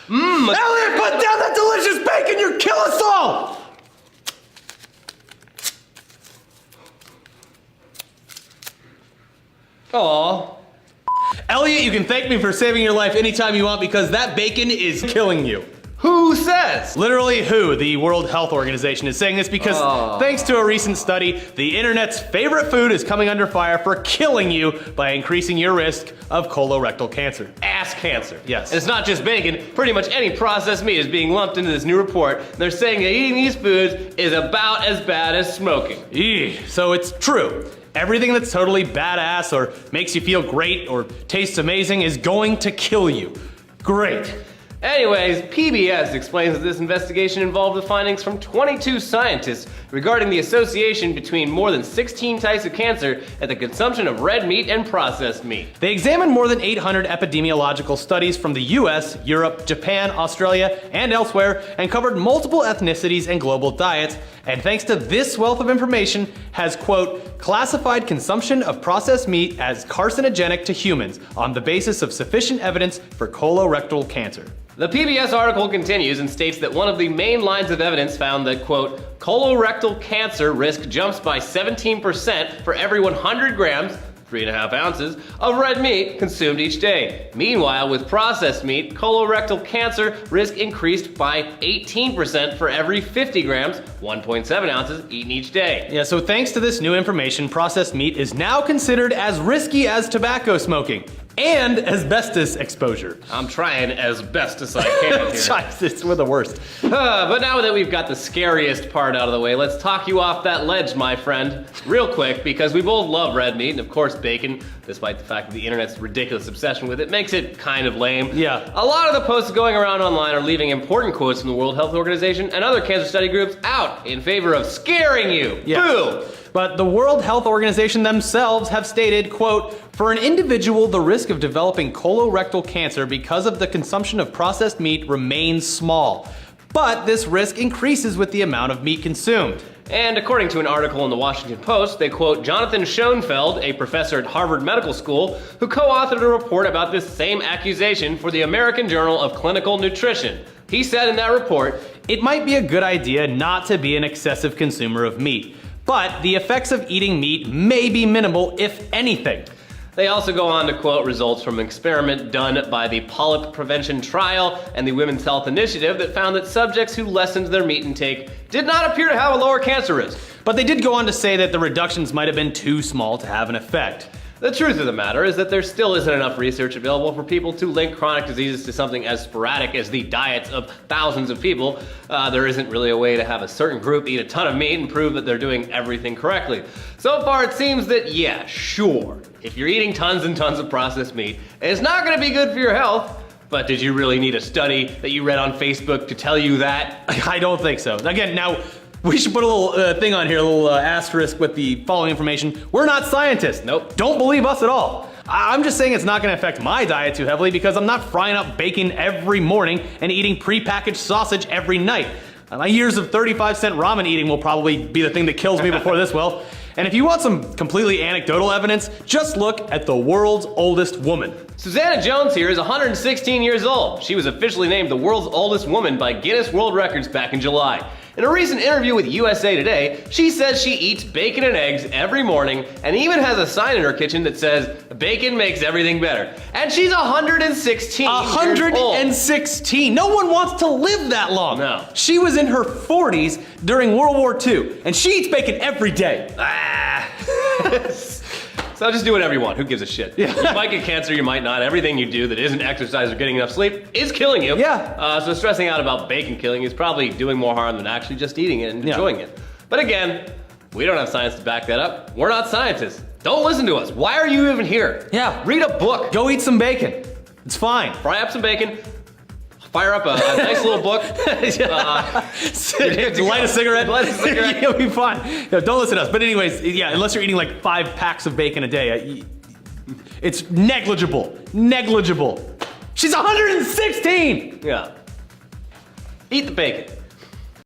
Elliot, put down that delicious bacon! You'll kill us all! Aw. Elliot, you can thank me for saving your life anytime you want because that bacon is killing you. Who says? Literally WHO, the World Health Organization, is saying this because thanks to a recent study, the internet's favorite food is coming under fire for killing you by increasing your risk of colorectal cancer. Ass cancer. Yes. And it's not just bacon. Pretty much any processed meat is being lumped into this new report. They're saying that eating these foods is about as bad as smoking. Eesh. So it's true. Everything that's totally badass or makes you feel great or tastes amazing is going to kill you. Great. Anyways, PBS explains that this investigation involved the findings from 22 scientists regarding the association between more than 16 types of cancer and the consumption of red meat and processed meat. They examined more than 800 epidemiological studies from the US, Europe, Japan, Australia, and elsewhere, and covered multiple ethnicities and global diets, and thanks to this wealth of information, has, quote, classified consumption of processed meat as carcinogenic to humans on the basis of sufficient evidence for colorectal cancer. The PBS article continues and states that one of the main lines of evidence found that, quote, colorectal cancer risk jumps by 17% for every 100 grams, 3.5 ounces, of red meat consumed each day. Meanwhile, with processed meat, colorectal cancer risk increased by 18% for every 50 grams, 1.7 ounces, eaten each day. Yeah, so thanks to this new information, processed meat is now considered as risky as tobacco smoking and asbestos exposure. I'm trying as best as I can here. Jesus, we're the worst. But now that we've got the scariest part out of the way, let's talk you off that ledge, my friend, real quick, because we both love red meat and of course bacon, despite the fact that the internet's ridiculous obsession with it makes it kind of lame. Yeah. A lot of the posts going around online are leaving important quotes from the World Health Organization and other cancer study groups out in favor of scaring you. Yeah. Boo! But the World Health Organization themselves have stated, quote, for an individual, the risk of developing colorectal cancer because of the consumption of processed meat remains small. But this risk increases with the amount of meat consumed. And according to an article in the Washington Post, they quote Jonathan Schoenfeld, a professor at Harvard Medical School, who co-authored a report about this same accusation for the American Journal of Clinical Nutrition. He said in that report, it might be a good idea not to be an excessive consumer of meat, but the effects of eating meat may be minimal, if anything. They also go on to quote results from an experiment done by the Polyp Prevention Trial and the Women's Health Initiative that found that subjects who lessened their meat intake did not appear to have a lower cancer risk. But they did go on to say that the reductions might have been too small to have an effect. The truth of the matter is that there still isn't enough research available for people to link chronic diseases to something as sporadic as the diets of thousands of people. There isn't really a way to have a certain group eat a ton of meat and prove that they're doing everything correctly. So far it seems that, yeah, sure, if you're eating tons and tons of processed meat, it's not gonna be good for your health. But did you really need a study that you read on Facebook to tell you that? I don't think so. Again, now, we should put a little thing on here, a little asterisk with the following information. We're not scientists. Nope. Don't believe us at all. I'm just saying it's not gonna affect my diet too heavily because I'm not frying up bacon every morning and eating prepackaged sausage every night. My years of 35-cent ramen eating will probably be the thing that kills me before this will. And if you want some completely anecdotal evidence, just look at the world's oldest woman. Susanna Jones here is 116 years old. She was officially named the world's oldest woman by Guinness World Records back in July. In a recent interview with USA Today, she says she eats bacon and eggs every morning and even has a sign in her kitchen that says, bacon makes everything better. And she's 116 116! No one wants to live that long. No. She was in her 40s during World War II, and she eats bacon every day. So just do whatever you want. Who gives a shit? Yeah. You might get cancer, you might not. Everything you do that isn't exercise or getting enough sleep is killing you. Yeah. So stressing out about bacon killing is probably doing more harm than actually just eating it and enjoying it. But again, we don't have science to back that up. We're not scientists. Don't listen to us. Why are you even here? Yeah. Read a book. Go eat some bacon. It's fine. Fry up some bacon. Fire up a nice little book. Light a cigarette. Light a cigarette. You'll be fine. No, don't listen to us. But anyways, yeah, unless you're eating like 5 packs of bacon a day, it's negligible. Negligible. She's 116! Yeah. Eat the bacon.